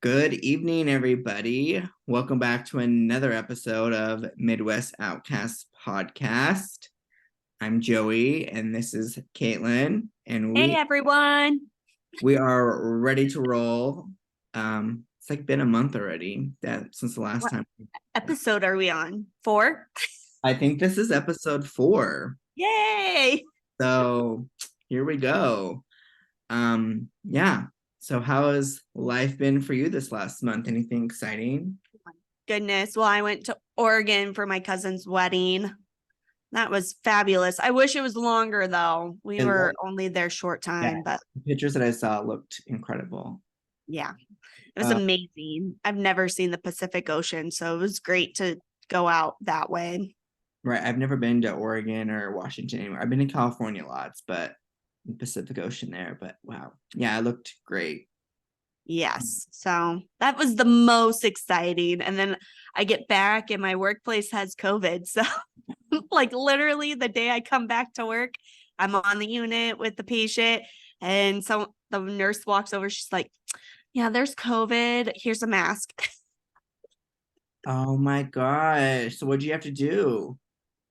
Good evening, everybody. Welcome back to another episode of Midwest Outcast Podcast. I'm Joey, and this is Caitlin, and Hey we everyone. we are ready to roll. It's like been a month already since the last What time. episode are we on? 4? I think this is episode 4. Yay! So here we go. Yeah. So how has life been for you this last month? Anything exciting? Goodness. Well, I went to Oregon for my cousin's wedding. That was fabulous. I wish it was longer though. We It were looked, only there short yeah, time, but the pictures that I saw looked incredible. yeah, it was Uh, amazing. I've never seen the Pacific Ocean, so it was great to go out that way. right. I've never been to Oregon or Washington anymore. I've been to California lots, but the Pacific Ocean there. But wow. Yeah, it looked great. Yes. So that was the most exciting. And then I get back and my workplace has COVID. So like literally the day I come back to work, I'm on the unit with the patient. And so the nurse walks over. She's like, yeah, there's COVID. Here's a mask. Oh my gosh. So what do you have to do?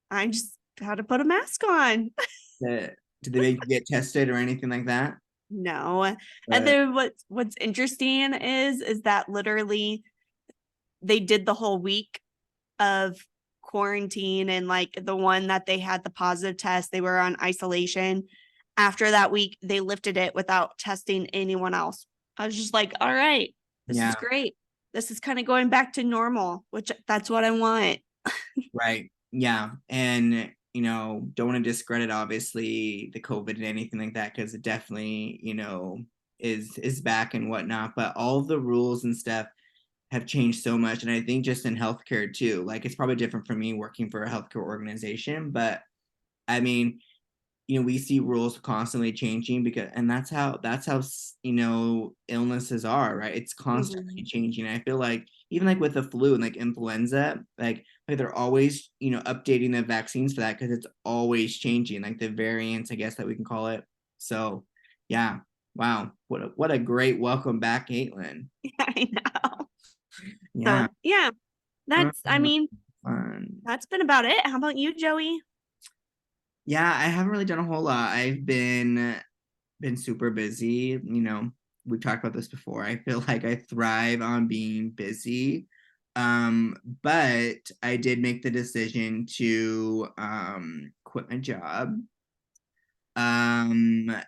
I just had to put a mask on. Did they make you get tested or anything like that? No. And But then what's interesting is that literally they did the whole week of quarantine, and like the one that they had the positive test, they were on isolation. After that week, they lifted it without testing anyone else. I was just like, all right, this is yeah, great. This is kind of going back to normal, which that's what I want. right. Yeah. And don't want to discredit obviously the COVID and anything like that because it definitely, is back and whatnot. But all of the rules and stuff have changed so much. And I think just in healthcare too, like it's probably different for me working for a healthcare organization, but I mean, we see rules constantly changing because, and that's how illnesses are, right? It's constantly Mhm. changing. I feel like even like with the flu and like influenza, like they're always, updating the vaccines for that because it's always changing, like the variants, I guess that we can call it. So yeah, wow, what a great welcome back, Caitlin. I know. Yeah. So yeah, I mean, Fun. that's been about it. How about you, Joey? Yeah, I haven't really done a whole lot. I've been super busy. We've talked about this before. I feel like I thrive on being busy. But I did make the decision to quit my job. And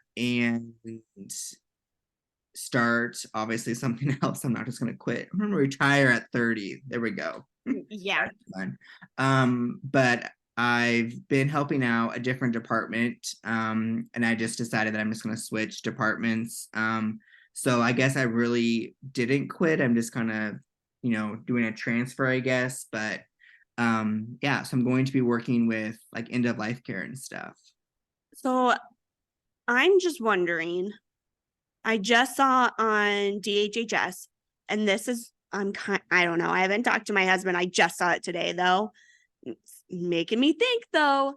start obviously something else. I'm not just gonna quit. I'm gonna retire at 30. There we go. Yeah. Fun. But I've been helping out a different department, and I just decided that I'm just going to switch departments. So I guess I really didn't quit. I'm just kind of, doing a transfer, I guess. But yeah, so I'm going to be working with like end of life care and stuff. So I'm just wondering, I just saw on DHHS, and this is I don't know. I haven't talked to my husband. I just saw it today though. It's making me think though.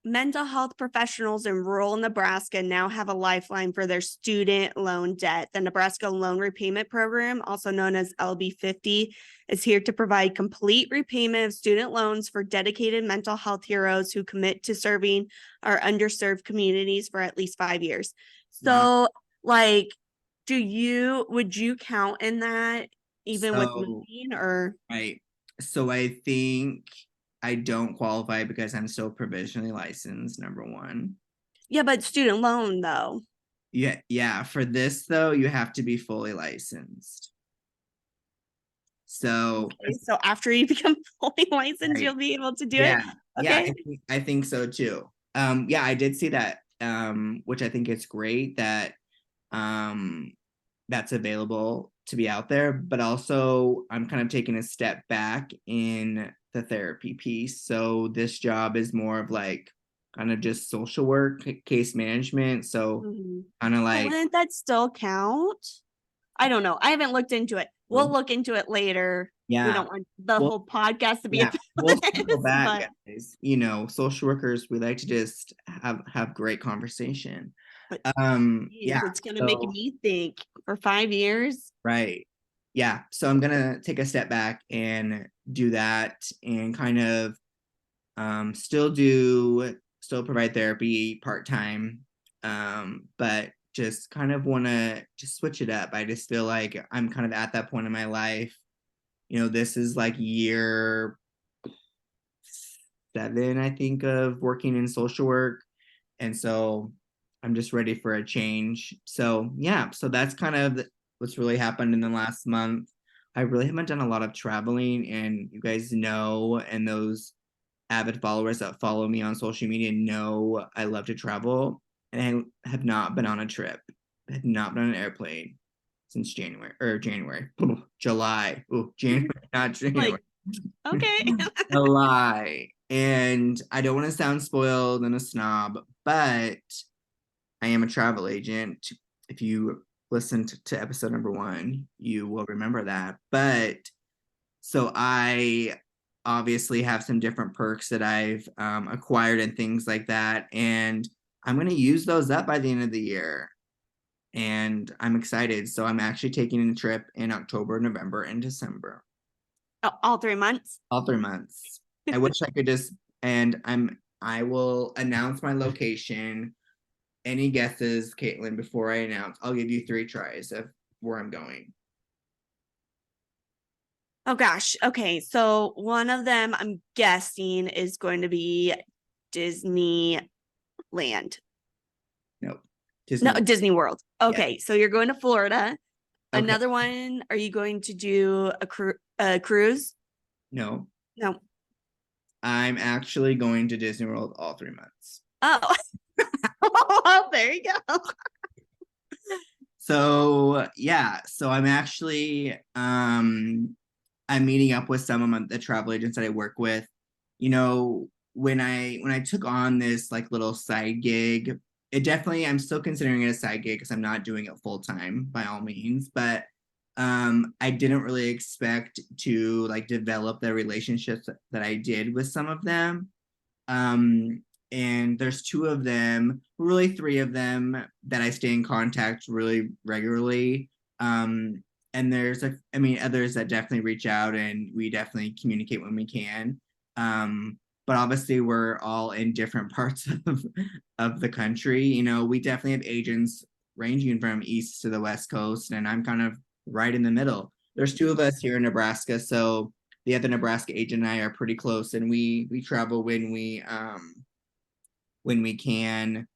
Mental health professionals in rural Nebraska now have a lifeline for their student loan debt. The Nebraska Loan Repayment Program, also known as LB50, is here to provide complete repayment of student loans for dedicated mental health heroes who commit to serving our underserved communities for at least 5 years. Wow. So, like, would you count in that even with So moving or? right. So I think I don't qualify because I'm still provisionally licensed, number one. Yeah, but student loan though. Yeah, yeah. For this though, you have to be fully licensed. So, Okay, so after you become fully licensed, right. you'll be able to do it. Yeah, yeah, Okay. I think so too. Yeah, I did see that, which I think it's great that um that's available to be out there, but also I'm kind of taking a step back in the therapy piece. So this job is more of like kind of just social work, case management. So Mhm. kind of But like, wouldn't that still count? I don't know. I haven't looked into it. We'll look into it later. We yeah. don't want the Well, whole podcast to be yeah, about we'll circle this, back, but guys. Social workers, we like to just have great conversation. but Yeah. geez, it's gonna make So me think for 5 years. right. yeah, so I'm gonna take a step back and do that and kind of still provide therapy part-time, but just kind of want to just switch it up. I just feel like I'm kind of at that point in my life. This is like year 7, I think, of working in social work, and so I'm just ready for a change. So yeah, so that's kind of what's really happened in the last month. I really haven't done a lot of traveling, and you guys know, and those avid followers that follow me on social media know I love to travel, and I have not been on a trip, I have not been on an airplane since July. Oh, January, not January. Like, okay. July. And I don't want to sound spoiled and a snob, but I am a travel agent. If you listened to episode number 1, you will remember that. But so I obviously have some different perks that I've acquired and things like that. And I'm going to use those up by the end of the year. And I'm excited. So I'm actually taking a trip in October, November, and December. All 3 months. All 3 months. I wish I could just, and I will announce my location. Any guesses, Caitlin, before I announce? I'll give you 3 tries of where I'm going. Oh gosh. Okay. So one of them I'm guessing is going to be Disneyland. Nope. No, Disney. Disney World. Yeah. Okay. So you're going to Florida. Okay. Another one, are you going to do a cruise? No. No. I'm actually going to Disney World all 3 months. Oh. Well, there you go. So yeah, so I'm actually I'm meeting up with some of the travel agents that I work with. When I took on this like little side gig, it definitely, I'm still considering it a side gig because I'm not doing it full time by all means, but I didn't really expect to like develop the relationships that I did with some of them. Um, and there's 2 of them, really 3 of them that I stay in contact really regularly. And I mean, others that definitely reach out and we definitely communicate when we can. But obviously, we're all in different parts of the country. We definitely have agents ranging from east to the west coast, and I'm kind of right in the middle. There's 2 of us here in Nebraska, so the other Nebraska agent and I are pretty close, and we travel when we can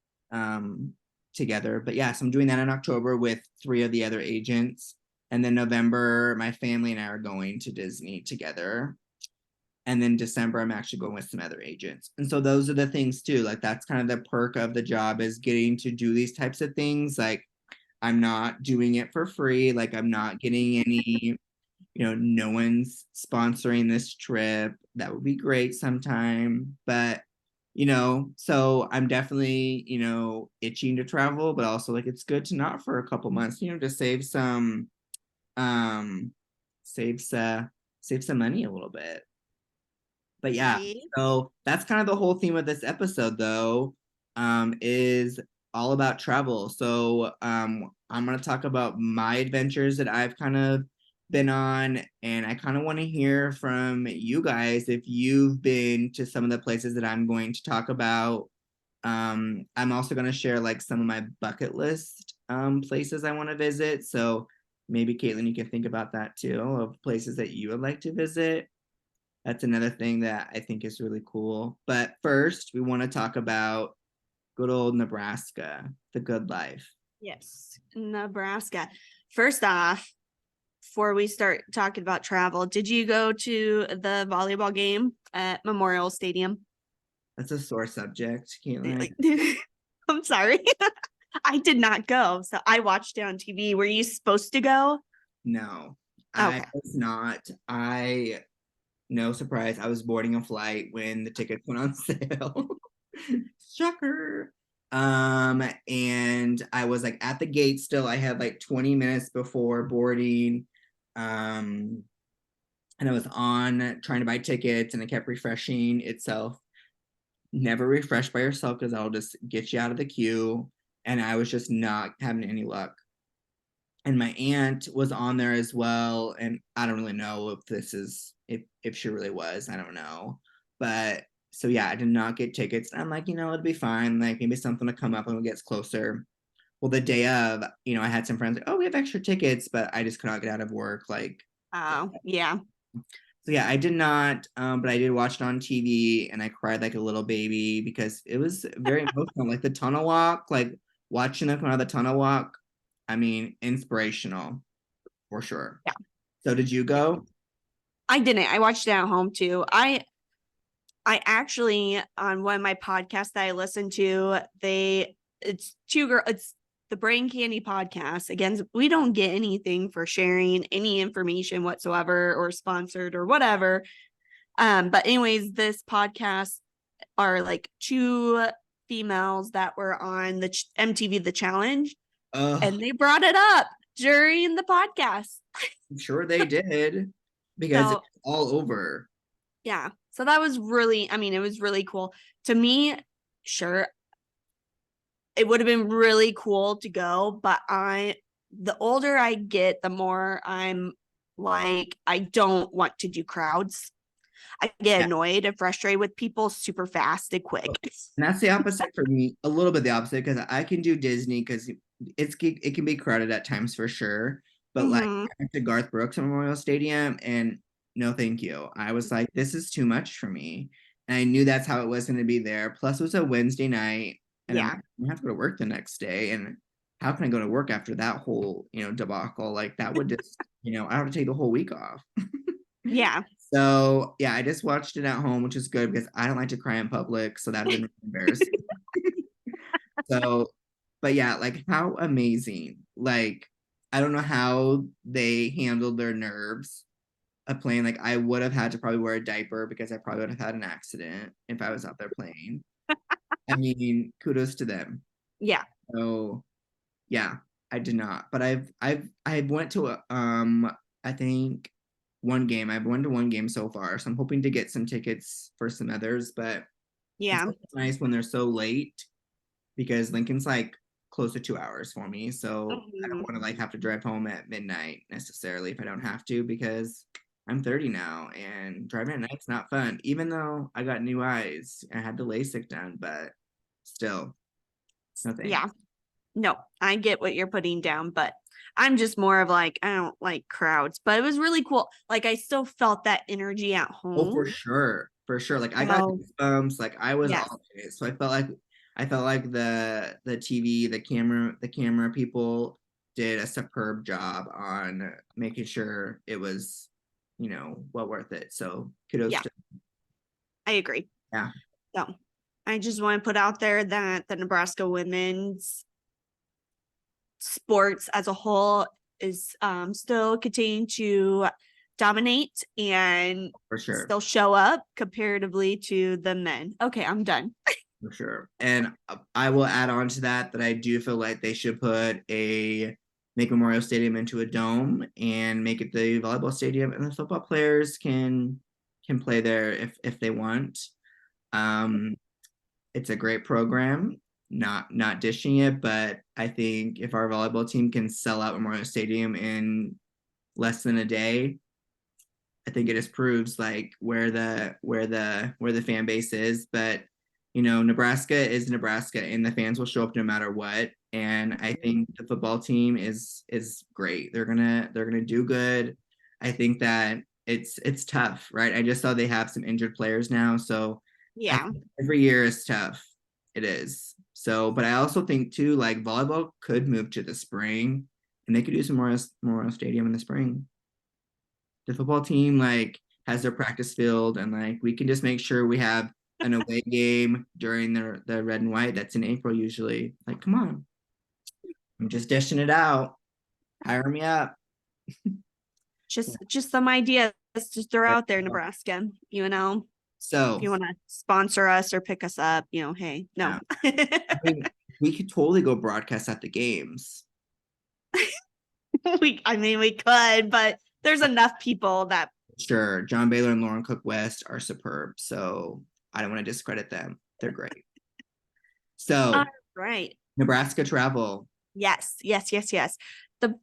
together. But yeah, so I'm doing that in October with 3 of the other agents, and then November my family and I are going to Disney together, and then December I'm actually going with some other agents. And so those are the things too. Like that's kind of the perk of the job, is getting to do these types of things. Like I'm not doing it for free. Like I'm not getting any, no one's sponsoring this trip. That would be great sometime. But, so I'm definitely, itching to travel, but also like it's good to not for a couple months, to um, save some money a little bit. But yeah, Right. so that's kind of the whole theme of this episode, though, is all about travel. So I'm going to talk about my adventures that I've kind of been on, and I kind of want to hear from you guys if you've been to some of the places that I'm going to talk about. I'm also going to share like some of my bucket list places I want to visit. So maybe Caitlin, you can think about that too, of places that you would like to visit. That's another thing that I think is really cool. But first, we want to talk about good old Nebraska, the good life. Yes. Nebraska. First off, before we start talking about travel, did you go to the volleyball game at Memorial Stadium? That's a sore subject, Caitlin. Like, I'm sorry. I did not go. So I watched it on TV. Were you supposed to go? No, I Okay. was not. No surprise, I was boarding a flight when the tickets went on sale. Shocker. And I was like at the gate still. I had like 20 minutes before boarding. Um, and I was on trying to buy tickets and it kept refreshing itself. Never refresh by yourself because that'll just get you out of the queue. And I was just not having any luck. and my aunt was on there as well. And I don't really know if this is if she really was. I don't know. But so yeah, I did not get tickets. I'm like, it'll be fine. Like maybe something will come up when it gets closer. Well, the day of, I had some friends like, oh, we have extra tickets, but I just could not get out of work. Like, Oh, yeah. so yeah, I did not, but I did watch it on TV and I cried like a little baby because it was very emotional. Like the tunnel walk, like watching them come out of the tunnel walk. I mean, inspirational for sure. Yeah. So did you go? I didn't. I watched it at home too. I actually on one of my podcasts that I listen to, it's two girl it's the Brain Candy podcast. Again, we don't get anything for sharing any information whatsoever or sponsored or whatever. But anyways, this podcast are like two females that were on the MTV The Challenge, Oh, and they brought it up during the podcast. I'm sure they did because it's So all over. yeah, so that was really, I mean, it was really cool to me. Sure, it would have been really cool to go, but the older I get, the more I'm like, I don't want to do crowds. I get Yeah. annoyed and frustrated with people super fast and quick. And that's the opposite for me, a little bit the opposite, because I can do Disney because it can be crowded at times for sure. But like Mm-hmm. I went to Garth Brooks Memorial Stadium and no thank you. I was like, this is too much for me. And I knew that's how it was going to be there. Plus it was a Wednesday night and I'm Yeah. like, I have to go to work the next day. And how can I go to work after that whole, debacle? Like that would just, I have to take the whole week off. Yeah. So yeah, I just watched it at home, which is good because I don't like to cry in public. So that'd have been really embarrassing. So, but yeah, like how amazing. Like, I don't know how they handled their nerves of playing. Like, I would have had to probably wear a diaper because I probably would have had an accident if I was out there playing. I mean, kudos to them. Yeah. So yeah, I did not. But I've went to I think one game. I've went to one game so far. So I'm hoping to get some tickets for some others, but it's Yeah. nice when they're so late because Lincoln's like close to 2 hours for me. So I don't Mhm. want to like have to drive home at midnight necessarily if I don't have to because I'm 30 now and driving at night's not fun. Even though I got new eyes and I had the LASIK done, but still, no Yeah. thanks. No, I get what you're putting down, but I'm just more of like, I don't like crowds, but it was really cool. Like, I still felt that energy at Oh, home. for sure. For sure. Like I got So, goosebumps. Like I was yes. all in it. So I felt like the TV, the camera people did a superb job on making sure it was, well worth it. So kudos Yeah, to I agree. yeah, So, I just want to put out there that the Nebraska women's sports as a whole is still continuing to dominate and for sure. still show up comparatively to the men. Okay, I'm done. For sure. And I will add on to that I do feel like they should make Memorial Stadium into a dome and make it the volleyball stadium and the football players can play there if they want. Um it's a great program, not dishing it, but I think if our volleyball team can sell out Memorial Stadium in less than a day, I think it just proves like where the fan base is. But Nebraska is Nebraska, and the fans will show up no matter what. And I think the football team is great. They're gonna do good. I think that it's tough, right? I just saw they have some injured players now, so I Yeah. think every year is tough. It is. So, but I also think too, like volleyball could move to the spring, and they could do some Memorial Stadium in the spring. The football team like has their practice field and like we can just make sure we have an away game during the red and white that's in April usually. Like, come on, I'm just dishing it out. Hire me up. Just some ideas to throw out there, Nebraska. If So you want to sponsor us or pick us up, hey, no. yeah, I mean, we could totally go broadcast at the games. I mean, we could, but there's enough people that. Sure, John Baylor and Lauren Cook West are superb, so I don't want to discredit them. They're great. All So right. Nebraska travel. Yes, yes, yes, yes. The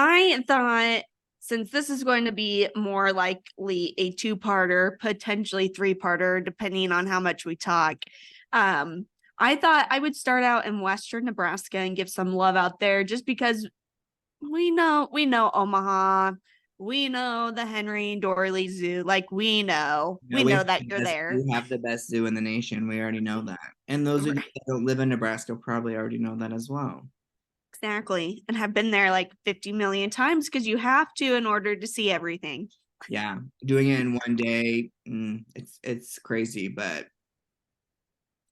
I thought since this is going to be more likely a two-parter, potentially three-parter, depending on how much we talk, um, I thought I would start out in Western Nebraska and give some love out there just because we know Omaha, we know the Henry Dorley Zoo, like we We have know that the you're best, there. we have the best zoo in the nation. We already know that. And those of you that don't live in Nebraska probably already know that as well. Exactly. And have been there like 50 million times because you have to in order to see everything. Yeah, doing it in one day, it's crazy, but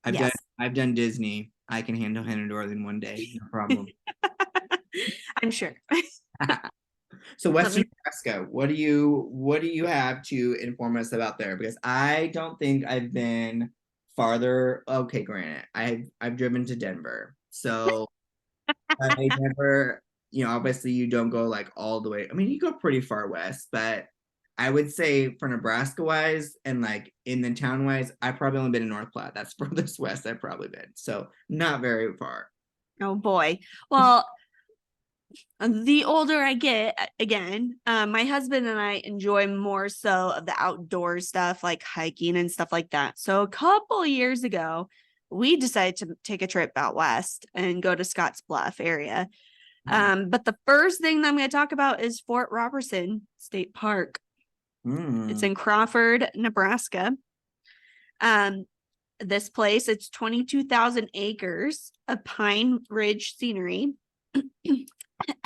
I've done Yes. I've done Disney. I can handle Hannah in one day, no problem. I'm sure. So Let Western me Nebraska, what do you have to inform us about there? Because I don't think I've been farther. Okay, granted, I've driven to Denver, so I never, obviously you don't go like all the way. I mean, you go pretty far west, but I would say for Nebraska wise and like in the town wise, I've probably only been in North Platte. That's furthest west I've probably been. So not very far. oh boy. Well, the older I get, again, my husband and I enjoy more so of the outdoor stuff like hiking and stuff like that. So a couple years ago, we decided to take a trip out west and go to Scotts Bluff area. But the first thing that I'm going to talk about is Fort Robertson State Park. It's Mm. in Crawford, Nebraska. Um, this place, it's 22,000 acres of pine ridge scenery.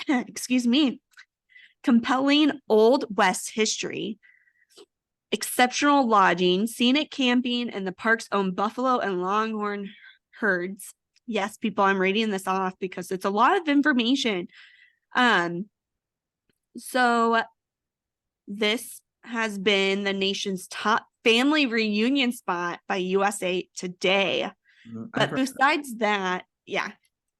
Excuse me. Compelling Old West history, exceptional lodging, scenic camping, and the park's own buffalo and longhorn herds. Yes, people, I'm reading this off because it's a lot of information. Um, so this has been the nation's top family reunion spot by USA Today. I've But heard. besides that, yeah.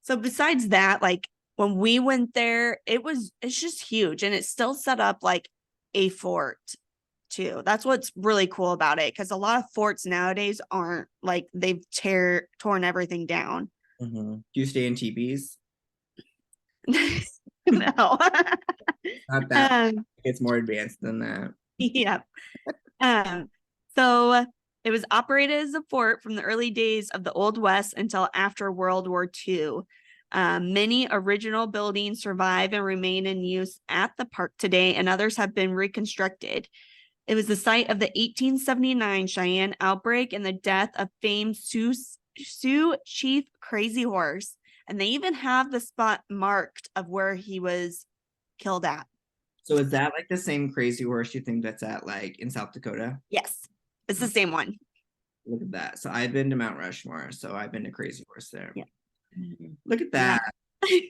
So besides that, like when we went there, it's just huge and it's still set up like a fort too. That's what's really cool about it because a lot of forts nowadays aren't like they've torn everything down. Do you stay in teepees? No. Not that. um, It's more advanced than that. yeah. Um, so it was operated as a fort from the early days of the Old West until after World War II. Many original buildings survive and remain in use at the park today, and others have been reconstructed. It was the site of the 1879 Cheyenne outbreak and the death of famed Sioux Chief Crazy Horse. And they even have the spot marked of where he was killed at. So is that like the same crazy horse you think that's at like in South Dakota? Yes, it's the Oh, same one. look at that. So I've been to Mount Rushmore, so I've been to Crazy Horse there. Yeah. Look at Yeah. that.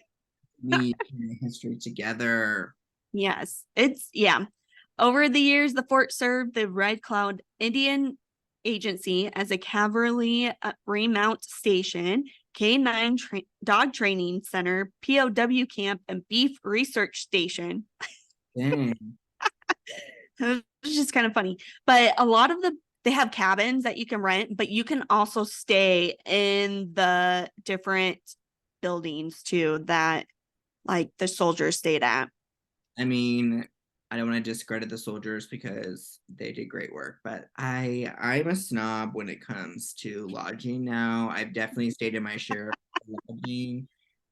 We history together. Yes. Yeah. Over the years, the fort served the Red Cloud Indian Agency as a cavalry remount station, K9 dog training center, POW camp, and beef research station. Dang. It's just kind of funny. But a lot of they have cabins that you can rent, but you can also stay in the different buildings too that like the soldiers stayed at. I mean, I don't want to discredit the soldiers because they did great work, but I'm a snob when it comes to lodging now. I've definitely stayed in my share of lodging,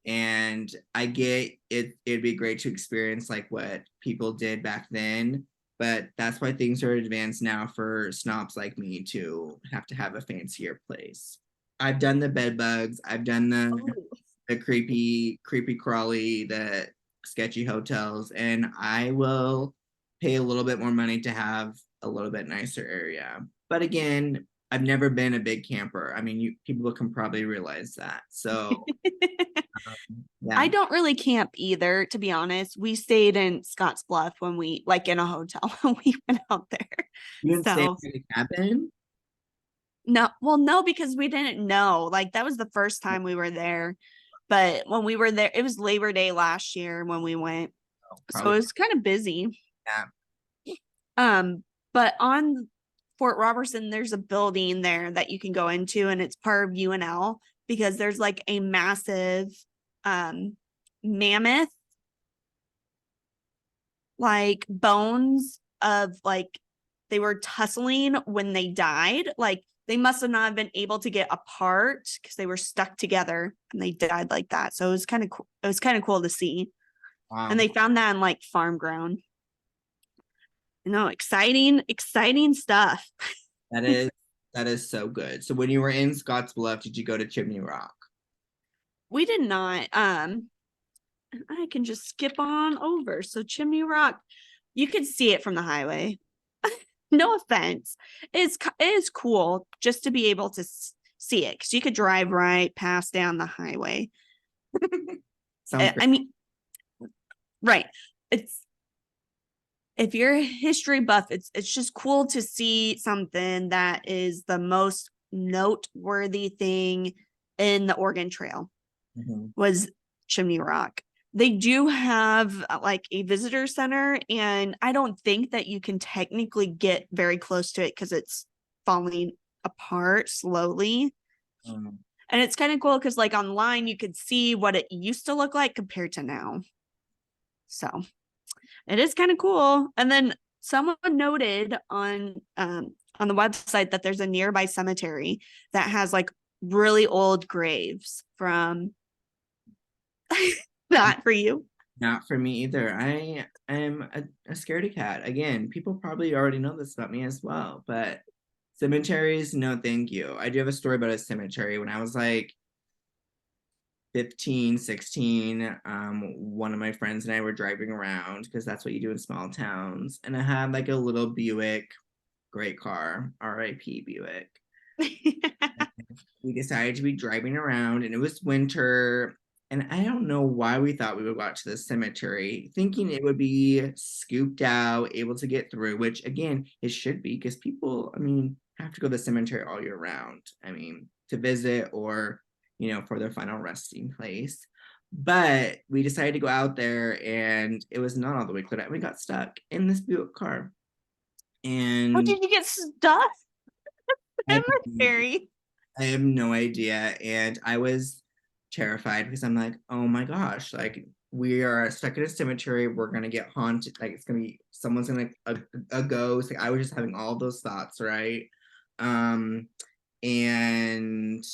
and I get it. It'd be great to experience like what people did back then, but that's why things are advanced now for snobs like me to have a fancier place. I've done the bed bugs. I've done the creepy crawly, the sketchy hotels, and I will pay a little bit more money to have a little bit nicer area. But again, I've never been a big camper. I mean, people can probably realize that. So I yeah, don't really camp either, to be honest. We stayed in Scotts Bluff when we like in a hotel when we went out there. you didn't stay So in a cabin. no, well, no, because we didn't know. Like that was the first time we were there. But when we were there, it was Labor Day last year when we went. So Probably it was kind of busy. yeah. Um, but on Fort Robertson, there's a building there that you can go into, and it's part of UNL because there's like a massive mammoth like bones of like they were tussling when they died. Like they must have not been able to get apart because they were stuck together and they died like that. So it was kind of cool. It was kind of cool to see. And Wow. they found that in like farm ground. Exciting, exciting stuff. That is that is so good. So when you were in Scottsbluff, did you go to Chimney Rock? We did not. I can just skip on over. So Chimney Rock, you could see it from the highway. No offense. It is cool just to be able to see it because you could drive right past down the highway. Sounds great. I mean, right. It's if you're a history buff, it's just cool to see something that is the most noteworthy thing in the Oregon Trail Mhm. was Chimney Rock. They do have like a visitor center, and I don't think that you can technically get very close to it because it's falling apart slowly. Mm. And it's kind of cool because like online you could see what it used to look like compared to now. So it is kind of cool. And then someone noted on the website that there's a nearby cemetery that has like really old graves from not for you. Not for me either. I am a scaredy cat. Again, people probably already know this about me as well, but cemeteries, no, thank you. I do have a story about a cemetery. When I was like 15, 16, one of my friends and I were driving around because that's what you do in small towns. And I had like a little Buick, great car, RIP Buick. We decided to be driving around and it was winter. And I don't know why we thought we would go out to the cemetery, thinking it would be scooped out, able to get through, which again, it should be because people, I mean, have to go to the cemetery all year round. I mean, to visit or, for their final resting place. But we decided to go out there and it was not all the way cleared out. We got stuck in this Buick car. How And did you get stuck I in the cemetery? I have no idea. And I was terrified because I'm like, oh my gosh, like we are stuck in a cemetery. We're gonna get haunted. Like it's gonna be someone's gonna a ghost. Like I was just having all those thoughts, right? Um, and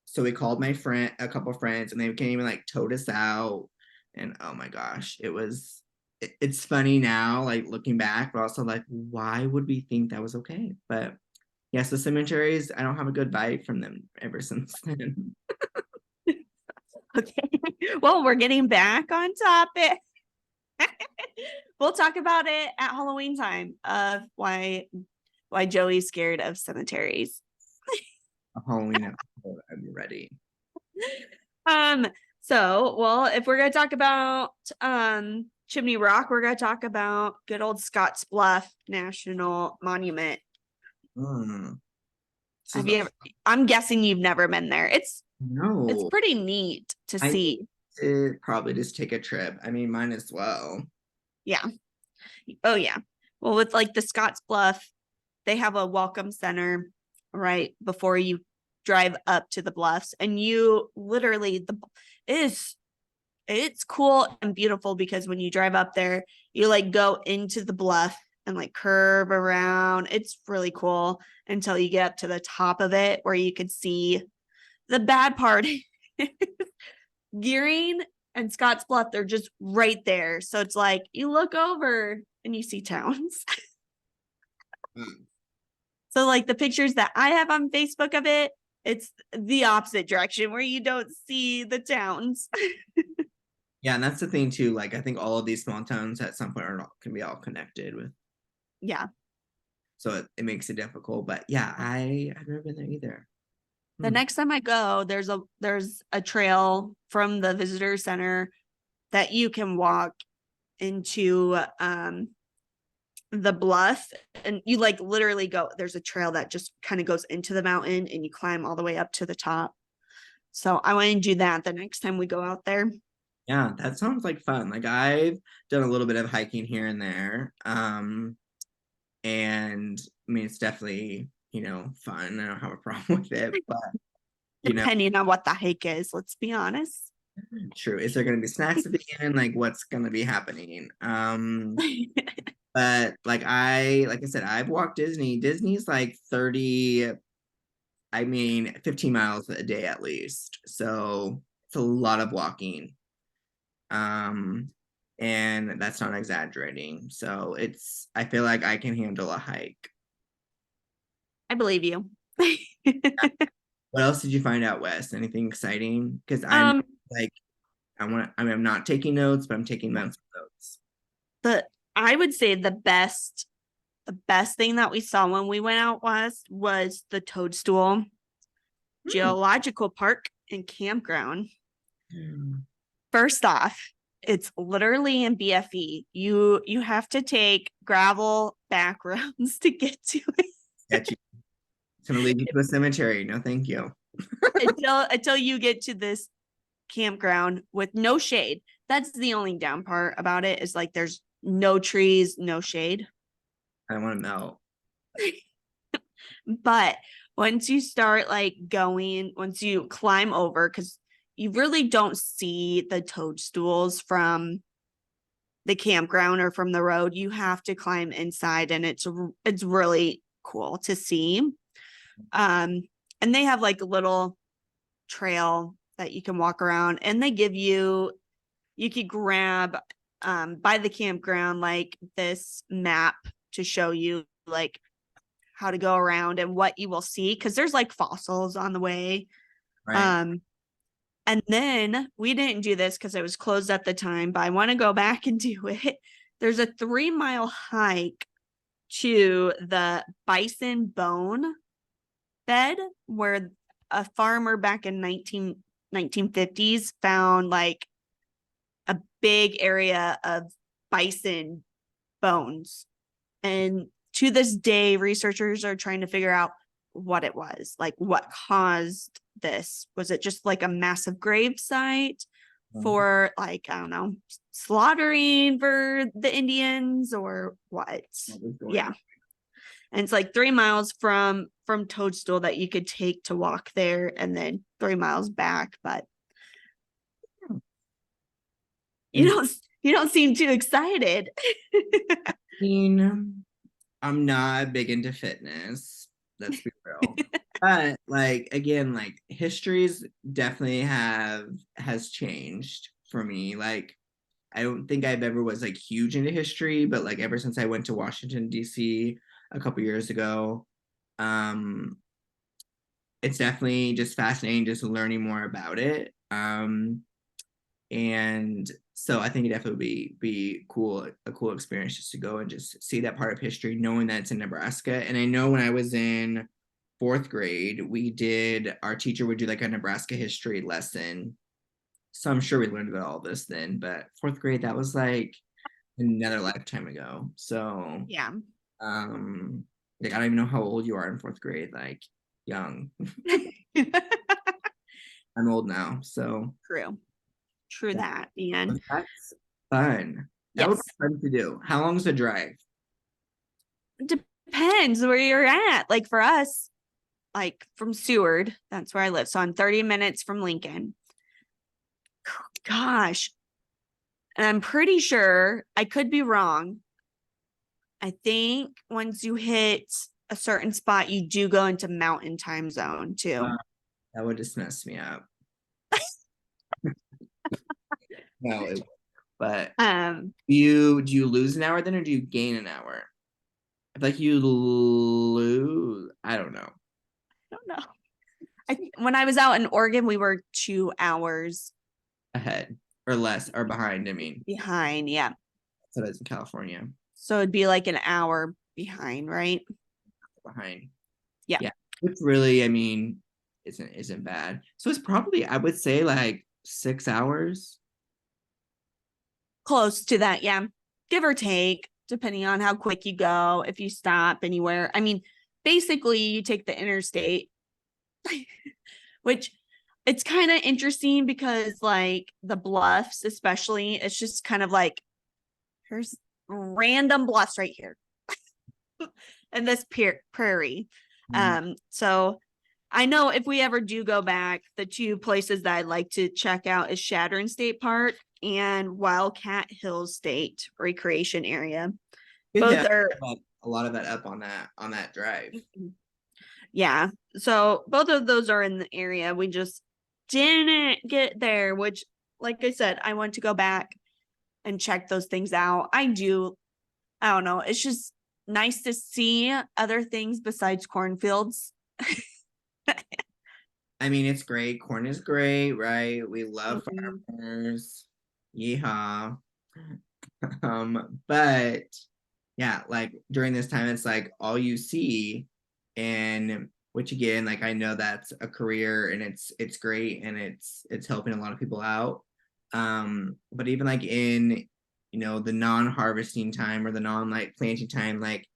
so we called my friend, a couple friends, and they came even like towed us out. And oh my gosh, it's funny now, like looking back, but also like, why would we think that was okay? But yes, the cemeteries, I don't have a good vibe from them ever since then. Okay. Well, we're getting back on topic. We'll talk about it at Halloween time of why Joey's scared of cemeteries. A Halloween episode, I'd be ready. Um, well, if we're gonna talk about Chimney Rock, we're gonna talk about good old Scotts Bluff National Monument. Mm. This is Have you ever, I'm guessing you've never been there. It's no. pretty neat to I need see. to probably just take a trip. I mean, mine as well. Yeah. Oh yeah. Well, with like the Scotts Bluff, they have a welcome center right before you drive up to the bluffs, and you literally it is it's cool and beautiful because when you drive up there, you like go into the bluff and like curve around. It's really cool until you get up to the top of it where you could see the bad part. Gearing and Scottsbluff, they're just right there. So it's like you look over and you see towns. Mm. So like the pictures that I have on Facebook of it, it's the opposite direction where you don't see the towns. Yeah, and that's the thing too. Like, I think all of these small towns at some point can be all connected with, Yeah. so it makes it difficult. But yeah, I've never been there either. The Hmm. next time I go, there's a trail from the visitor center that you can walk into the bluff, and you like literally go, there's a trail that just kind of goes into the mountain and you climb all the way up to the top. So I want to do that the next time we go out there. Yeah, that sounds like fun. Like I've done a little bit of hiking here and there. And I mean it's definitely, fun. I don't have a problem with it, but you know, Depending on what the hike is, let's be honest. True. Is there gonna be snacks at the end? Like what's gonna be happening? But like I said, I've walked Disney. Disney's like 30, I mean 15 miles a day at least. So it's a lot of walking. Um, and that's not exaggerating. So I feel like I can handle a hike. I believe you. What else did you find out, Wes? Anything exciting? Because um, like, I mean, I'm not taking notes, but I'm taking mental notes. the I would say the best thing that we saw when we went out was the Toadstool Hmm. Geological Park and Campground. Hmm. First off, it's literally in BFE. You have to take gravel back roads to get to it Sketchy. It's gonna lead you to a cemetery. No, thank you. until you get to this campground with no shade. That's the only down part about it is like there's no trees, no shade. I don't want to melt. But once you start like going, once you climb over, because you really don't see the toadstools from the campground or from the road, you have to climb inside, and it's really cool to see. Um, and they have like a little trail that you can walk around, and they give you could grab by the campground like this map to show you like how to go around and what you will see because there's like fossils on the way. Right. Um, and then we didn't do this because it was closed at the time, but I want to go back and do it. There's a 3 mile hike to the bison bone bed where a farmer back in 1950s found like a big area of bison bones. And to this day, researchers are trying to figure out what it was, like what caused this. Was it just like a massive grave site Mhm. for like, I don't know, slaughtering for the Indians or what? What was going Yeah. on? And it's like 3 miles from Toadstool that you could take to walk there and then 3 miles back. But you And don't you don't seem too excited. I'm not big into fitness. Let's be real. But like again, like histories definitely has changed for me. Like I don't think I've ever was like huge into history, but like ever since I went to Washington D.C. a couple years ago, um, it's definitely just fascinating just learning more about it. And so I think it definitely would be cool, a cool experience just to go and just see that part of history, knowing that it's in Nebraska. And I know when I was in fourth grade, our teacher would do like a Nebraska history lesson. So I'm sure we learned about all this then, but fourth grade, that was like another lifetime ago. So Yeah. um like I don't even know how old you are in fourth grade, like young. I'm old now. So True. True that, Ian. that's fun. That would be Yes. fun to do. How long is the drive? Depends where you're at. Like for us, like from Seward, that's where I live. So I'm 30 minutes from Lincoln. Gosh. And I'm pretty sure I could be wrong. I think once you hit a certain spot, you do go into mountain time zone too. Uh, that would just mess me up. No, but Um, do you lose an hour then, or do you gain an hour? I feel like you lose. I don't know. I don't know. When I was out in Oregon, we were 2 hours Ahead or less or behind. I mean, behind. Yeah. that's what it is in California. So it'd be like an hour behind, right? Behind. Yeah. Yeah, which really, I mean, isn't bad. So it's probably I would say like 6 hours. Close to that. Yeah. Give or take, depending on how quick you go, if you stop anywhere. I mean, basically, you take the interstate, which it's kind of interesting because, like, the bluffs, especially, it's just kind of like, here's random bluffs right here in this prairie. Mm. So I know if we ever do go back, the two places that I'd like to check out is Shattern State Park and Wildcat Hills State Recreation Area. Good Both hit. are, A lot of that up on that drive. yeah. So both of those are in the area. We just didn't get there, which, like I said, I want to go back and check those things out. I don't know. It's just nice to see other things besides cornfields. I mean, it's great. Corn is great, right? We love Mhm. farmers. Yeehaw. But yeah, like during this time, it's like all you see, and which again, like I know that's a career and it's great and it's helping a lot of people out. But even like in the non-harvesting time or the non-like planting time, like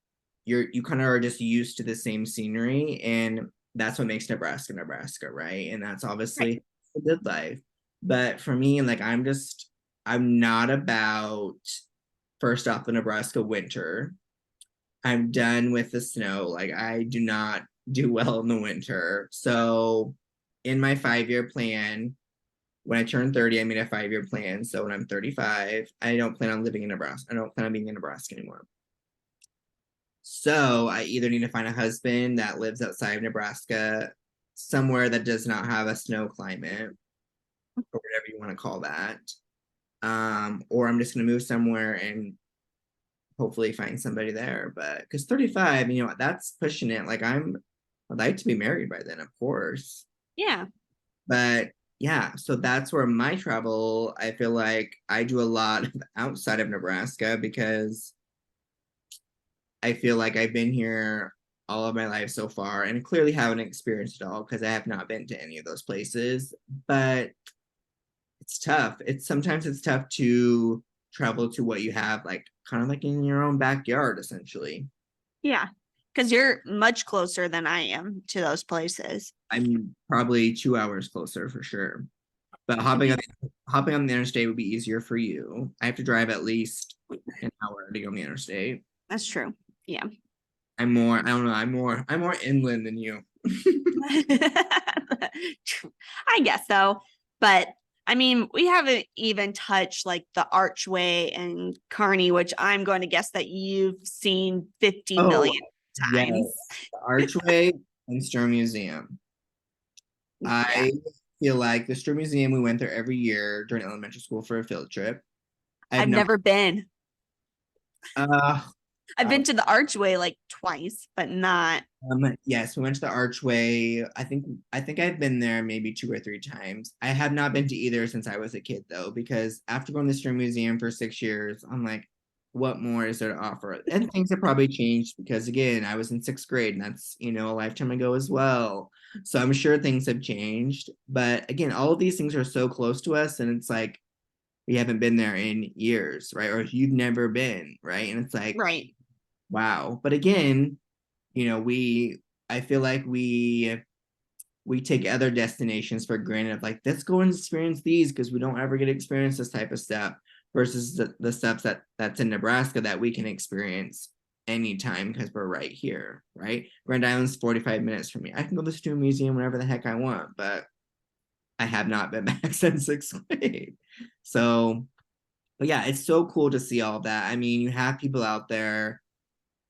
you kind of are just used to the same scenery, and that's what makes Nebraska Nebraska, right? And that's Right. obviously a good life. But for me, like I'm not about first off the Nebraska winter. I'm done with the snow. Like I do not do well in the winter. So in my 5-year plan, when I turn 30, I made a 5-year plan. So when I'm 35, I don't plan on living in Nebraska. I don't plan on being in Nebraska anymore. So I either need to find a husband that lives outside of Nebraska, somewhere that does not have a snow climate, or whatever you want to call that. Or I'm just gonna move somewhere and hopefully find somebody there. But because 35, that's pushing it. Like I'd like to be married by then, of course. Yeah. But yeah, so that's where my travel, I feel like I do a lot outside of Nebraska because I feel like I've been here all of my life so far and clearly haven't experienced it all because I have not been to any of those places. But it's tough. It's tough to travel to what you have like kind of like in your own backyard essentially. Yeah. Because you're much closer than I am to those places. I'm probably 2 hours closer for sure. But hopping on the interstate would be easier for you. I have to drive at least an hour to go on the interstate. That's true. Yeah. I don't know, I'm more inland than you. I guess so. But I mean, we haven't even touched like the archway and Carney, which I'm going to guess that you've seen 50 Oh, million yes. times. The Archway and Sturm Museum. Yeah. I feel like the Sturm Museum, we went there every year during elementary school for a field trip. I've I've not, never been. uh, I've uh, been to the archway like twice, but not. yes, we went to the Archway. I think I've been there maybe 2 or 3 times. I have not been to either since I was a kid though, because after going to the Sturm Museum for 6 years, I'm like, what more is there to offer? And things have probably changed because again, I was in 6th grade, and that's a lifetime ago as well. So I'm sure things have changed. But again, all of these things are so close to us, and it's like we haven't been there in years, right? Or you've never been, right? And it's like, Right. wow. But again, we I feel like we take other destinations for granted, like let's go and experience these because we don't ever get to experience this type of stuff versus the stuff that's in Nebraska that we can experience anytime because we're right here, right? Grand Island's 45 minutes from me. I can go to the Stew Museum whenever the heck I want, but I have not been back since 6th grade. So, but yeah, it's so cool to see all of that. I mean, you have people out there.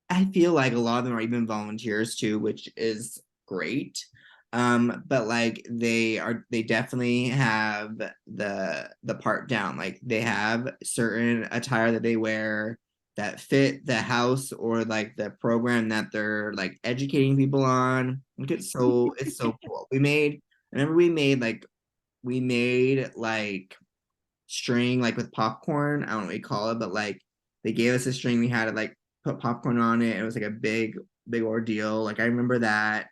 I feel like a lot of them are even volunteers too, which is great. But like they definitely have the part down. Like they have certain attire that they wear that fit the house or like the program that they're like educating people on. Like it's so cool. I remember we made like string like with popcorn. I don't know what you call it, but like they gave us a string. We had to like put popcorn on it. It was like a big ordeal. Like I remember that.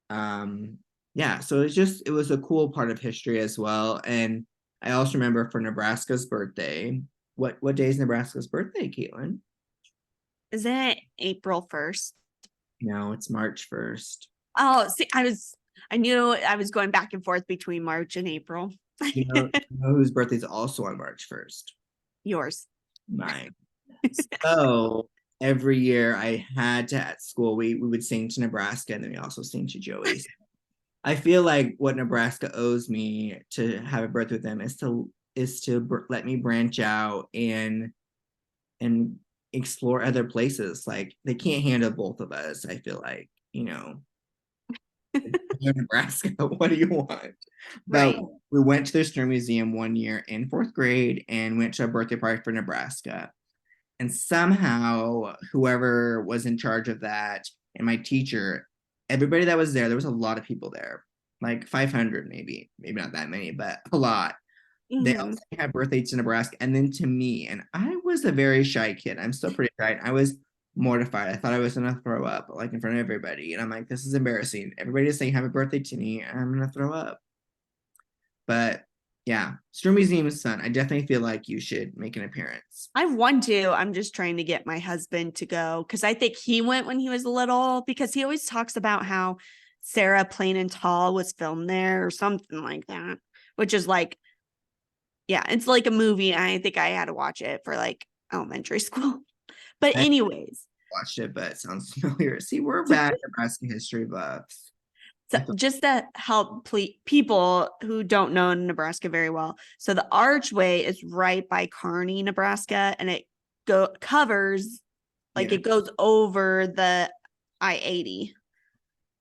Um, yeah, so it was a cool part of history as well. And I also remember for Nebraska's birthday. What day is Nebraska's birthday, Caitlin? Is it April 1st? No, it's March 1st. Oh, see, I knew I was going back and forth between March and April. You know whose birthday is also on March 1st? Yours. Mine. So every year I had to at school we would sing to Nebraska and then we also sing to Joey's. I feel like what Nebraska owes me to have a birthday with them is to let me branch out and explore other places. Like they can't handle both of us. I feel like, you're Nebraska. What do you want? But Right. we went to the Stir Museum one year in fourth grade and went to a birthday party for Nebraska. And somehow, whoever was in charge of that and my teacher, everybody that was there was a lot of people there, like 500 maybe not that many, but a lot. They all Hmm. had birthdays to Nebraska and then to me. And I was a very shy kid. I'm still pretty shy. I was mortified. I thought I was gonna throw up like in front of everybody. And I'm like, this is embarrassing. Everybody is saying happy birthday to me, and I'm gonna throw up. But yeah, Stroh Museum is fun. I definitely feel like you should make an appearance. I want to. I'm just trying to get my husband to go because I think he went when he was little because he always talks about how Sarah Plain and Tall was filmed there or something like that, which is like, yeah, it's like a movie. I think I had to watch it for like elementary school. But I anyways, watched it, but it sounds familiar. See, we're so, bad Nebraska history buffs. so I feel just to help people who don't know Nebraska very well. So the archway is right by Kearney, Nebraska, and it covers like yeah, it goes over the I-80.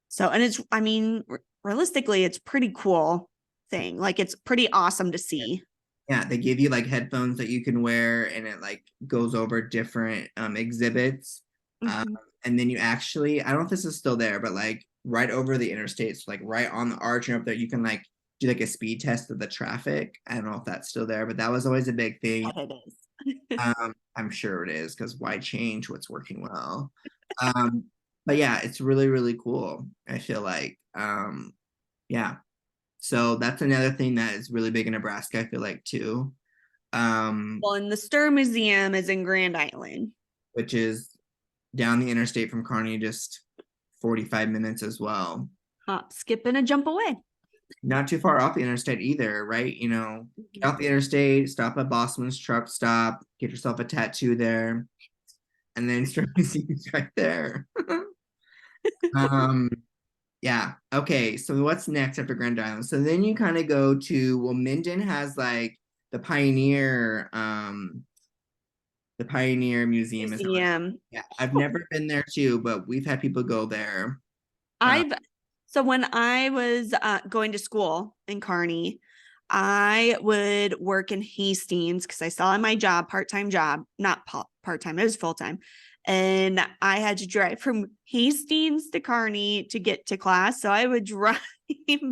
So, and it's, I mean, realistically, it's pretty cool thing. Like it's pretty awesome to see. yeah. They give you like headphones that you can wear, and it like goes over different exhibits. Um, Mhm. and then you actually, I don't know if this is still there, but like right over the interstates, like right on the arch and up there, you can like do like a speed test of the traffic. I don't know if that's still there, but that was always a big thing. But it is. I'm sure it is because why change what's working well? Um, but yeah, it's really, really cool. I feel like, yeah. So that's another thing that is really big in Nebraska, I feel like too. Um, Well, and the Stir Museum is in Grand Island. which is down the interstate from Kearney, just 45 minutes as well. Hop, skip, and a jump away. Not too far off the interstate either, right? Get off the interstate, stop at Bossman's truck stop, get yourself a tattoo there, and then start museums right there. um, yeah. Okay. So what's next after Grand Island? So then you kind of go to, well, Minden has like the the Pioneer Museum is on. Museum. Yeah, I've never been there too, but we've had people go there. Uh, I've so when I was going to school in Kearney, I would work in Hastings because I saw in my job, part-time job, not part-time, it was full-time. And I had to drive from Hastings to Kearney to get to class. So I would drive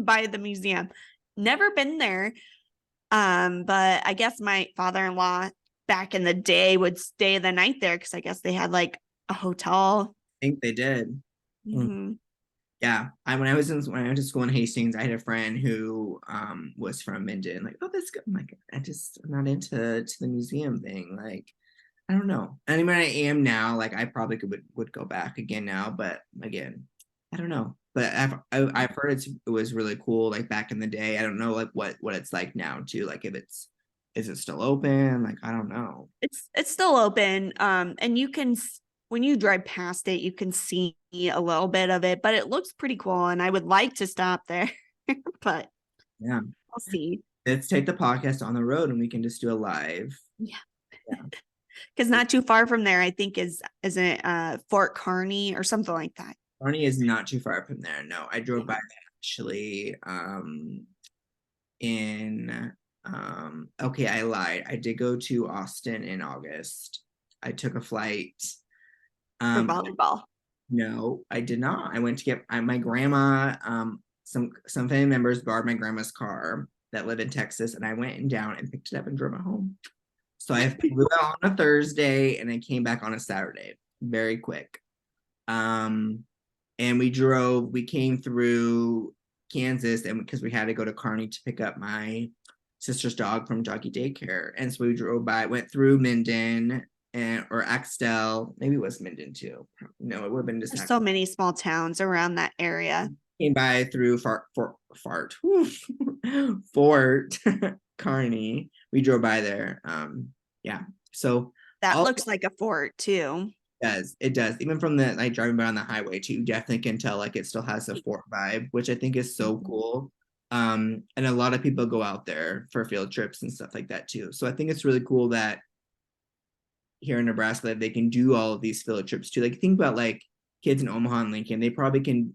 by the museum. Never been there. But I guess my father-in-law back in the day would stay the night there because I guess they had like a hotel. think they did. Mm, Mhm. yeah, when I went to school in Hastings, I had a friend who was from Minden. Like, oh, that's good. I'm like, I'm not into the museum thing. Like, I don't know. I mean, I am now. Like, I probably would go back again now, but again, I don't know. But I've heard it was really cool. Like back in the day, I don't know like what it's like now too. Like if it's is it still open? Like I don't know. It's still open. And you can when you drive past it, you can see a little bit of it, but it looks pretty cool. And I would like to stop there, but Yeah, I'll see. let's take the podcast on the road and we can just do a live. Yeah, Yeah, because not too far from there, I think isn't it Fort Kearney or something like that. Barney is not too far from there. No, I drove Yeah. by that actually. In okay, I lied. I did go to Austin in August. I took a flight. For Um, volleyball. no, I did not. I went to get my grandma. Some family members borrowed my grandma's car that live in Texas, and I went and down and picked it up and drove it home. So I flew out on a Thursday and I came back on a Saturday, very quick. Um, and we came through Kansas, and because we had to go to Kearney to pick up my sister's dog from doggy daycare. And so we drove by, went through Minden and or Axtell, maybe it was Minden too. No, it would have been just There's so many small towns around that area. came by through Fort Kearney. We drove by there. Yeah. So That all looks like a fort too. does. It does. Even from the like driving by on the highway too, you definitely can tell like it still has a fort vibe, which I think is so Mhm. cool. And a lot of people go out there for field trips and stuff like that too. So I think it's really cool that here in Nebraska that they can do all of these field trips too. Like think about like kids in Omaha and Lincoln, they probably can,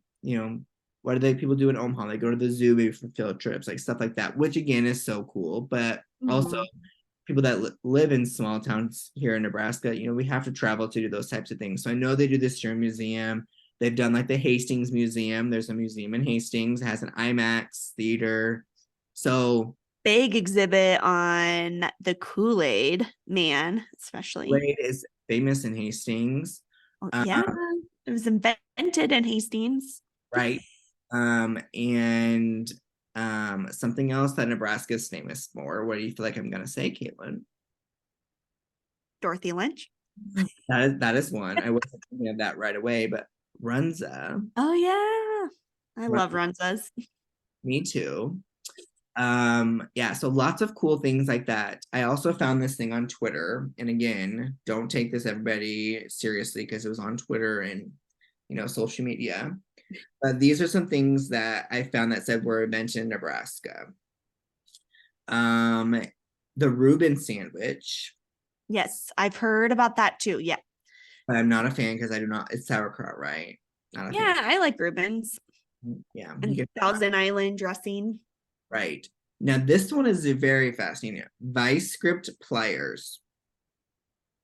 what do they people do in Omaha? They go to the zoo maybe for field trips, like stuff like that, which again is so cool. But also Mhm. people that live in small towns here in Nebraska, we have to travel to do those types of things. So I know they do the Stern Museum. They've done like the Hastings Museum. There's a museum in Hastings. It has an IMAX theater. So Big exhibit on the Kool-Aid man, especially. Blade is famous in Hastings. Oh, Uh, yeah, it was invented in Hastings. right. And something else that Nebraska is famous for. What do you feel like I'm gonna say, Caitlin? Dorothy Lynch. That is one. I wasn't thinking of that right away, but Runza. Oh yeah, I love Runzas. Me too. Yeah, so lots of cool things like that. I also found this thing on Twitter, and again, don't take this everybody seriously because it was on Twitter and social media. But these are some things that I found that said were invented in Nebraska. Um, the Reuben sandwich, Yes, I've heard about that too. Yeah. but I'm not a fan because I do not. It's sauerkraut, right? Not a fan. Yeah, I like Rubens Yeah, you and get Thousand Island dressing. right. Now this one is very fascinating. Vice script pliers.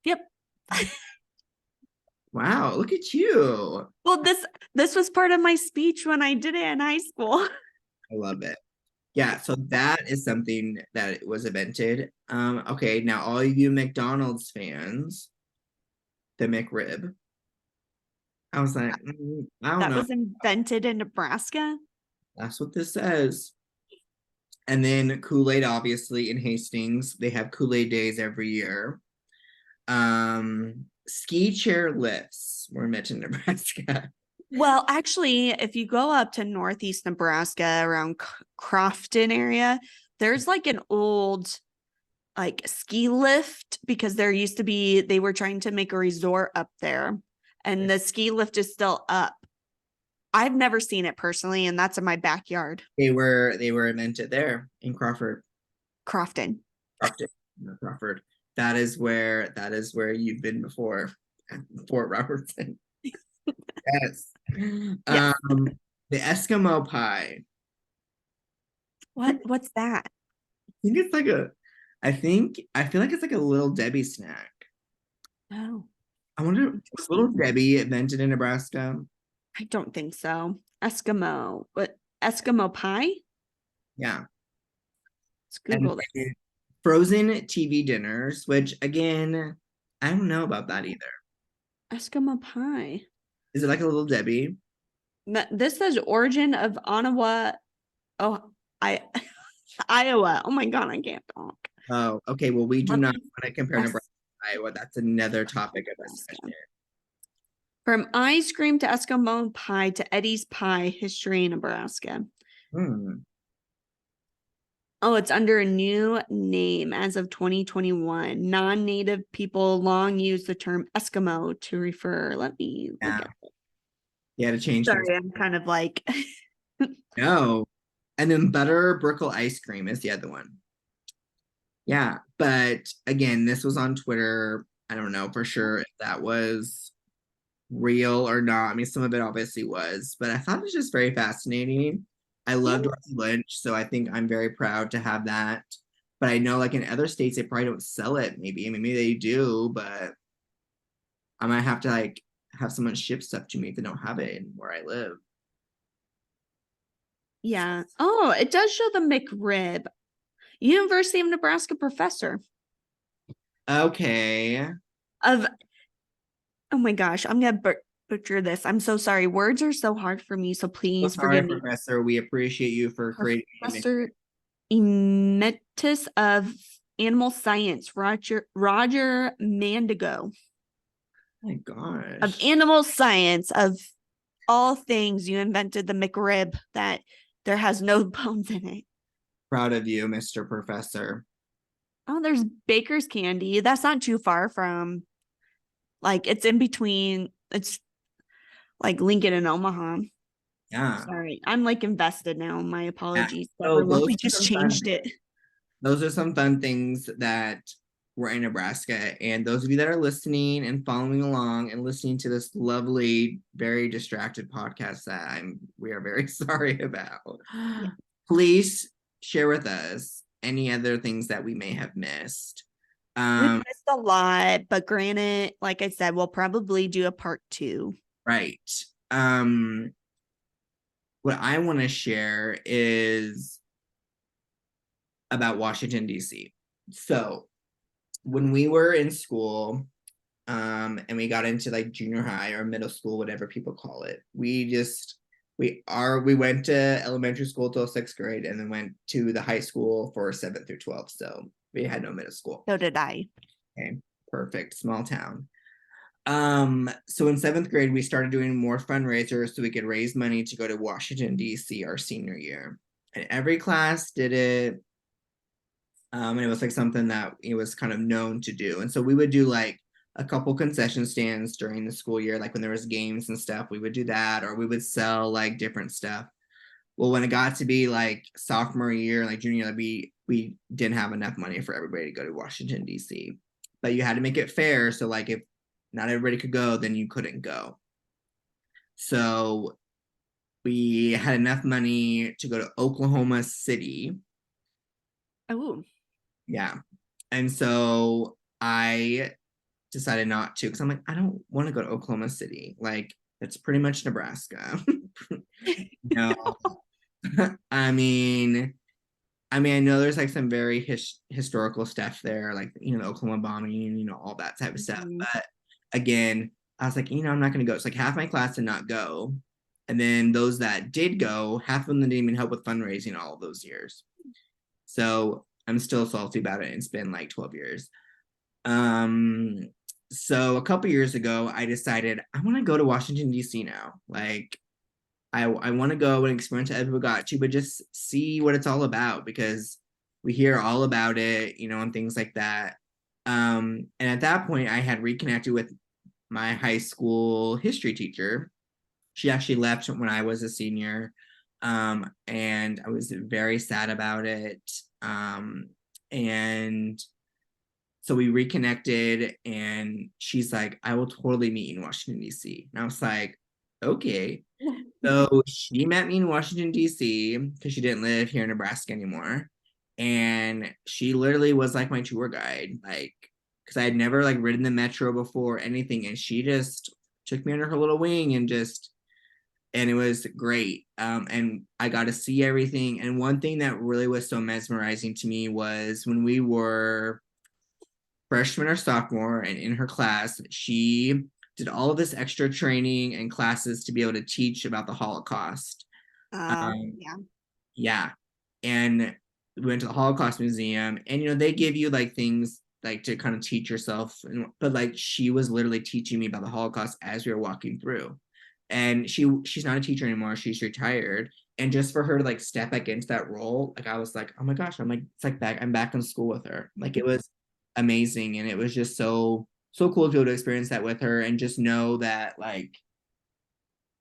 Yep. Wow, look at you. Well, this was part of my speech when I did it in high school. I love it. Yeah, so that is something that was invented. Okay, now all you McDonald's fans, the McRib. I was like, I don't That know. was invented in Nebraska. That's what this says. And then Kool-Aid, obviously, in Hastings, they have Kool-Aid days every year. Ski chair lifts were invented in Nebraska. Well, actually, if you go up to northeast Nebraska around Crofton area, there's like an old like ski lift because there used to be they were trying to make a resort up there and the ski lift is still up. I've never seen it personally and that's in my backyard. They were invented there in Crawford. Crofton. Crofton, Crawford. That is where you've been before. Fort Robertson. Yes. Yes. The Eskimo pie. What's that? think it's like a I feel like it's like a little Debbie snack. Oh, I wonder was little interesting. Debbie invented in Nebraska? I don't think so. Eskimo. What Eskimo pie? Yeah. Let's And Google this. then frozen TV dinners, which again, I don't know about that either. Eskimo pie. Is it like a little Debbie? This says origin of Ottawa. Oh, I Iowa. Oh my god, I can't talk. Oh, okay. Well, we do Let not me want to compare press Nebraska to Iowa. That's another topic of Nebraska. discussion. From ice cream to Eskimo pie to Eddie's pie, history in Nebraska. Hmm. Oh, it's under a new name as of 2021. Non-native people long use the term Eskimo to refer. Let me look Yeah. at it. You had to change things. Sorry, I'm kind of like No. And then butter brickle ice cream is the other one. Yeah. But again, this was on Twitter. I don't know for sure if that was real or not. I mean, some of it obviously was, but I thought it was just very fascinating. I yeah, loved Rocky Lynch, so I think I'm very proud to have that. But I know, like in other states, they probably don't sell it. Maybe, I mean, maybe they do, but I might have to like have someone ship stuff to me if they don't have it in where I live. yeah. Oh, it does show the McRib. University of Nebraska professor Okay. of oh my gosh, I'm gonna butcher this. I'm so sorry. Words are so hard for me, so So please sorry, forgive me. Professor. We appreciate you for creating an image. Professor Emeritus of Animal Science, Roger Mandigo Oh my of gosh. Animal Science of all things. You invented the McRib that there has no bones in it. Proud of you, Mr. Professor. Oh, there's baker's candy. That's not too far from. Like it's in between. It's like Lincoln and Omaha. Yeah. Sorry, I'm like invested now. My Yeah. apologies, So everyone. those We are just some fun changed it. those are some fun things that were in Nebraska. And those of you that are listening and following along and listening to this lovely, very distracted podcast that we are very sorry about. Yeah. Please share with us any other things that we may have missed. We've Um, missed a lot, but granted, like I said, we'll probably do a part two. right. Um, what I want to share is about Washington, D.C. So when we were in school, and we got into like junior high or middle school, whatever people call it, we went to elementary school till sixth grade and then went to the high school for seventh through 12th. So we had no middle school. So did I. Okay, perfect. Small town. So in seventh grade, we started doing more fundraisers so we could raise money to go to Washington, D.C. our senior year. And every class did it. And it was like something that it was kind of known to do. And so we would do like a couple concession stands during the school year, like when there was games and stuff, we would do that, or we would sell like different stuff. Well, when it got to be like sophomore year, like junior year, we didn't have enough money for everybody to go to Washington, D.C. But you had to make it fair. So like if not everybody could go, then you couldn't go. So we had enough money to go to Oklahoma City. Oh, Yeah. And so I decided not to because I'm like, I don't want to go to Oklahoma City. Like, it's pretty much Nebraska. No, I mean, I know there's like some very historical stuff there, like the Oklahoma bombing, all that type of stuff. mhm. But again, I was like, I'm not going to go. It's like half my class did not go, and then those that did go, half of them didn't even help with fundraising all of those years. So I'm still salty about it. It's been like 12 years. Um, so a couple years ago, I decided I want to go to Washington D.C. now. Like I want to go and experience Edward got to, but just see what it's all about because we hear all about it, and things like that. And at that point, I had reconnected with my high school history teacher. She actually left when I was a senior, and I was very sad about it. And so we reconnected, and she's like, I will totally meet you in Washington, D.C. And I was like, okay. So she met me in Washington, D.C. because she didn't live here in Nebraska anymore. And she literally was like my tour guide, like, because I had never like ridden the metro before, anything. And she just took me under her little wing and it was great. And I got to see everything. And one thing that really was so mesmerizing to me was when we were freshman or sophomore and in her class, she did all of this extra training and classes to be able to teach about the Holocaust. Um, Yeah. yeah. And we went to the Holocaust Museum, and they give you like things like to kind of teach yourself, but like she was literally teaching me about the Holocaust as we were walking through. And she's not a teacher anymore, she's retired. And just for her to like step back into that role, like I was like, oh my gosh, it's like I'm back in school with her. Like it was amazing, and it was just so cool to be able to experience that with her and just know that like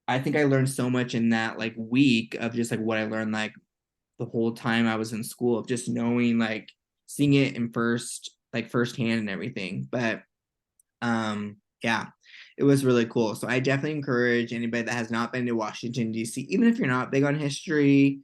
I think I learned so much in that like week of just like what I learned like the whole time I was in school of just knowing like seeing it in firsthand and everything. But yeah, it was really cool. So I definitely encourage anybody that has not been to Washington D.C., even if you're not big on history,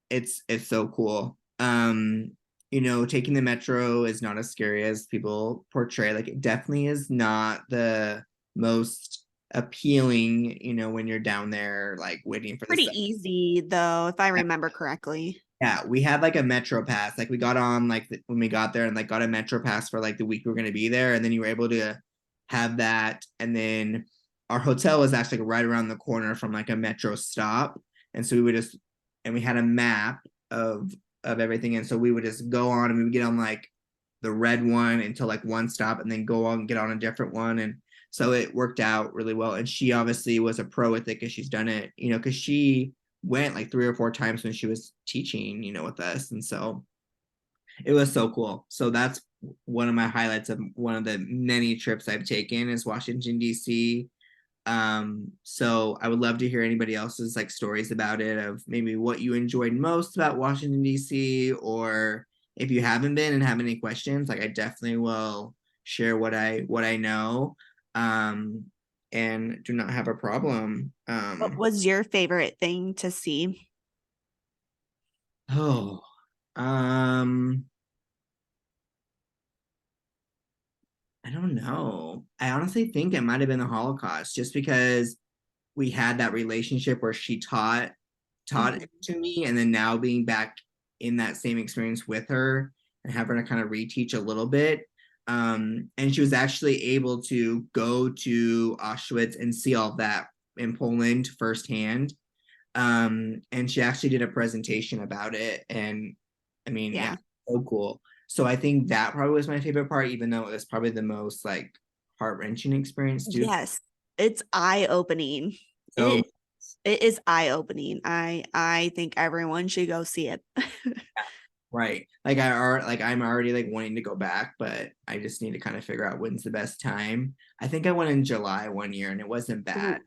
it's so cool. Taking the metro is not as scary as people portray. Like it definitely is not the most appealing, when you're down there like waiting for the Pretty stuff. easy though, if I remember correctly. Yeah, we had like a metro pass. Like we got on like when we got there and like got a metro pass for like the week we were going to be there, and then you were able to have that. And then our hotel was actually right around the corner from like a metro stop, and so we would just and we had a map of everything, and so we would just go on and we would get on like the red one until like one stop, and then go on and get on a different one, and so it worked out really well. And she obviously was a pro with it because she's done it, because she went like 3 or 4 times when she was teaching, with us. And so it was so cool. So that's one of my highlights of one of the many trips I've taken is Washington, D.C. So I would love to hear anybody else's like stories about it, of maybe what you enjoyed most about Washington, D.C., or if you haven't been and have any questions, like I definitely will share what I know. Um, and do not have a problem. What was your favorite thing to see? Oh, um, I don't know. I honestly think it might have been the Holocaust, just because we had that relationship where she taught it Mhm. to me, and then now being back in that same experience with her and have her to kind of reteach a little bit. And she was actually able to go to Auschwitz and see all that in Poland firsthand. And she actually did a presentation about it. And I mean, yeah, Yeah. so cool. So I think that probably was my favorite part, even though it was probably the most like heart-wrenching experience too. Yes. It's eye-opening. So It is eye-opening. I think everyone should go see it. right. Like I'm already like wanting to go back, but I just need to kind of figure out when's the best time. I think I went in July one year and it wasn't bad. Ooh.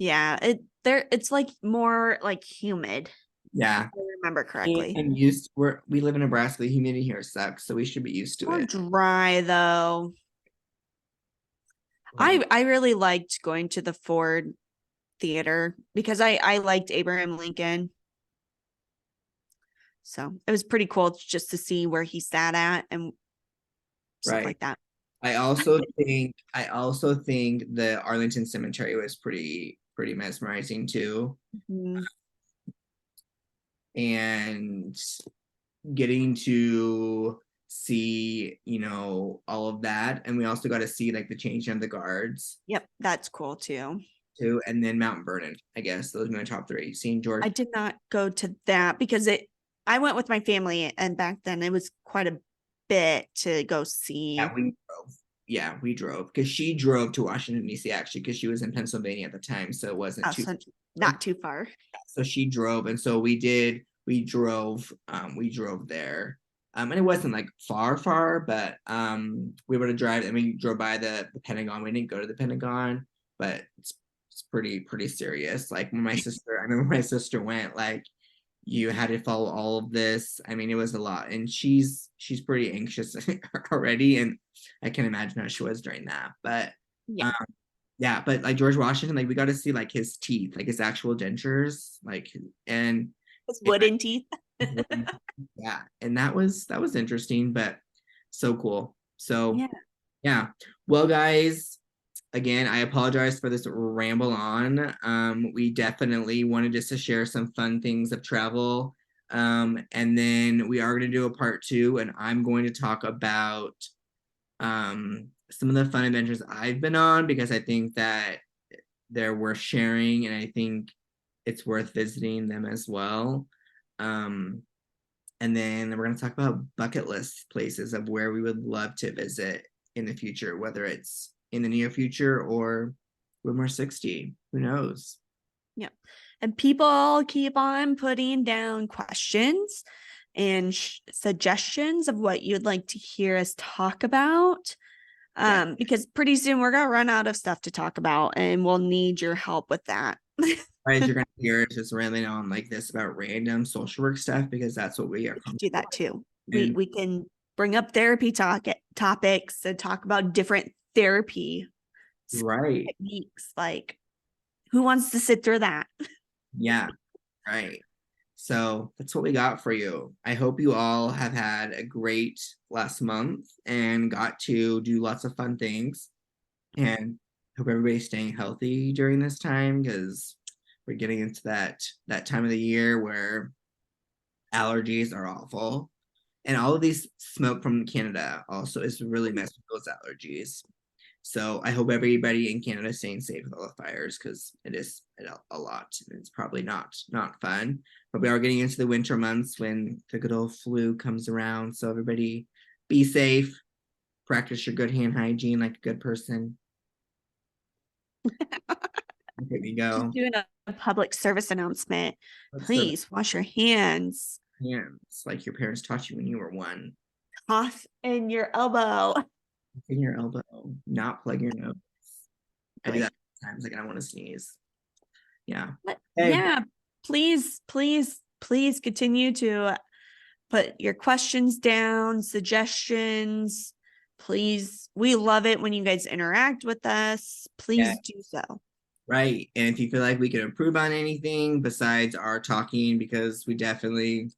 Yeah, it's like more like humid, Yeah. if I remember And, correctly. and used we live in Nebraska, the humidity here sucks, so we should be used to More it. dry though. Right. I really liked going to the Ford Theater because I liked Abraham Lincoln. So it was pretty cool just to see where he sat at and stuff Right. like that. I also think the Arlington Cemetery was pretty mesmerizing too. Mhm. And getting to see, all of that. And we also got to see like the changing of the guards Yep, that's cool too. too. And then Mount Vernon, I guess. Those are my top three. Seeing I George. did not go to that because I went with my family and back then it was quite a bit to go Yeah, see. we drove. Yeah, we drove because she drove to Washington, D.C. actually, because she was in Pennsylvania at the time. So it wasn't too So far. not too far. So she drove. And so we drove there. And it wasn't like far, but we were to drive. I mean, drove by the Pentagon. We didn't go to the Pentagon, but it's pretty serious. Like when I remember my sister went, like you had to follow all of this. I mean, it was a lot, and she's pretty anxious already, and I can imagine how she was during that. But Yeah. um, yeah, but like George Washington, like we got to see like his teeth, like his actual dentures, like and It's wooden teeth. yeah, and that was interesting, but so cool. So Yeah. yeah, well, guys, again, I apologize for this ramble on. We definitely wanted just to share some fun things of travel. And then we are going to do a part two, and I'm going to talk about some of the fun adventures I've been on, because I think that they're worth sharing, and I think it's worth visiting them as well. Um, and then we're going to talk about bucket list places of where we would love to visit in the future, whether it's in the near future or when we're 60. Who knows? Yeah. And people keep on putting down questions and suggestions of what you'd like to hear us talk about. Yeah. Because pretty soon we're gonna run out of stuff to talk about and we'll need your help with that. Right, you're going to hear us just rambling on like this about random social work stuff, because that's what we are We could do comfortable that too. with. We And we can bring up therapy topics and talk about different therapy right. techniques. Like, who wants to sit through that? Yeah. Right. So that's what we got for you. I hope you all have had a great last month and got to do lots of fun things. And hope everybody's staying healthy during this time, because we're getting into that time of the year where allergies are awful. And all of these smoke from Canada also is really messing with those allergies. So I hope everybody in Canada is staying safe with all the fires, because it is a lot. It's probably not fun. But we are getting into the winter months when the good old flu comes around. So everybody be safe, practice your good hand hygiene like a good person. Here we Just go. doing a public service announcement. Let's serve Please wash your hands. hands like your parents taught you when you were one. Cough in your elbow. In your elbow, not plug your nose. I do Like, that sometimes, like I don't want to sneeze. Yeah. but Hey, yeah, please, please, please continue to put your questions down, suggestions. Please, we love it when you guys interact with us. yeah, Please do so. right. And if you feel like we could improve on anything besides our talking, because we definitely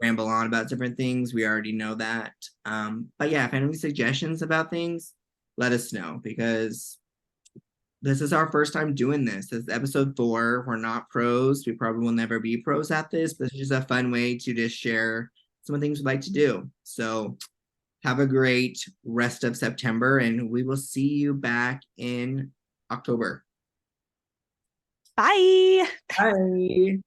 ramble on about different things, we already know that. But yeah, if any suggestions about things, let us know because this is our first time doing this. This is episode 4. We're not pros. We probably will never be pros at this, but it's just a fun way to just share some of the things we like to do. So have a great rest of September, and we will see you back in October. Bye. Bye.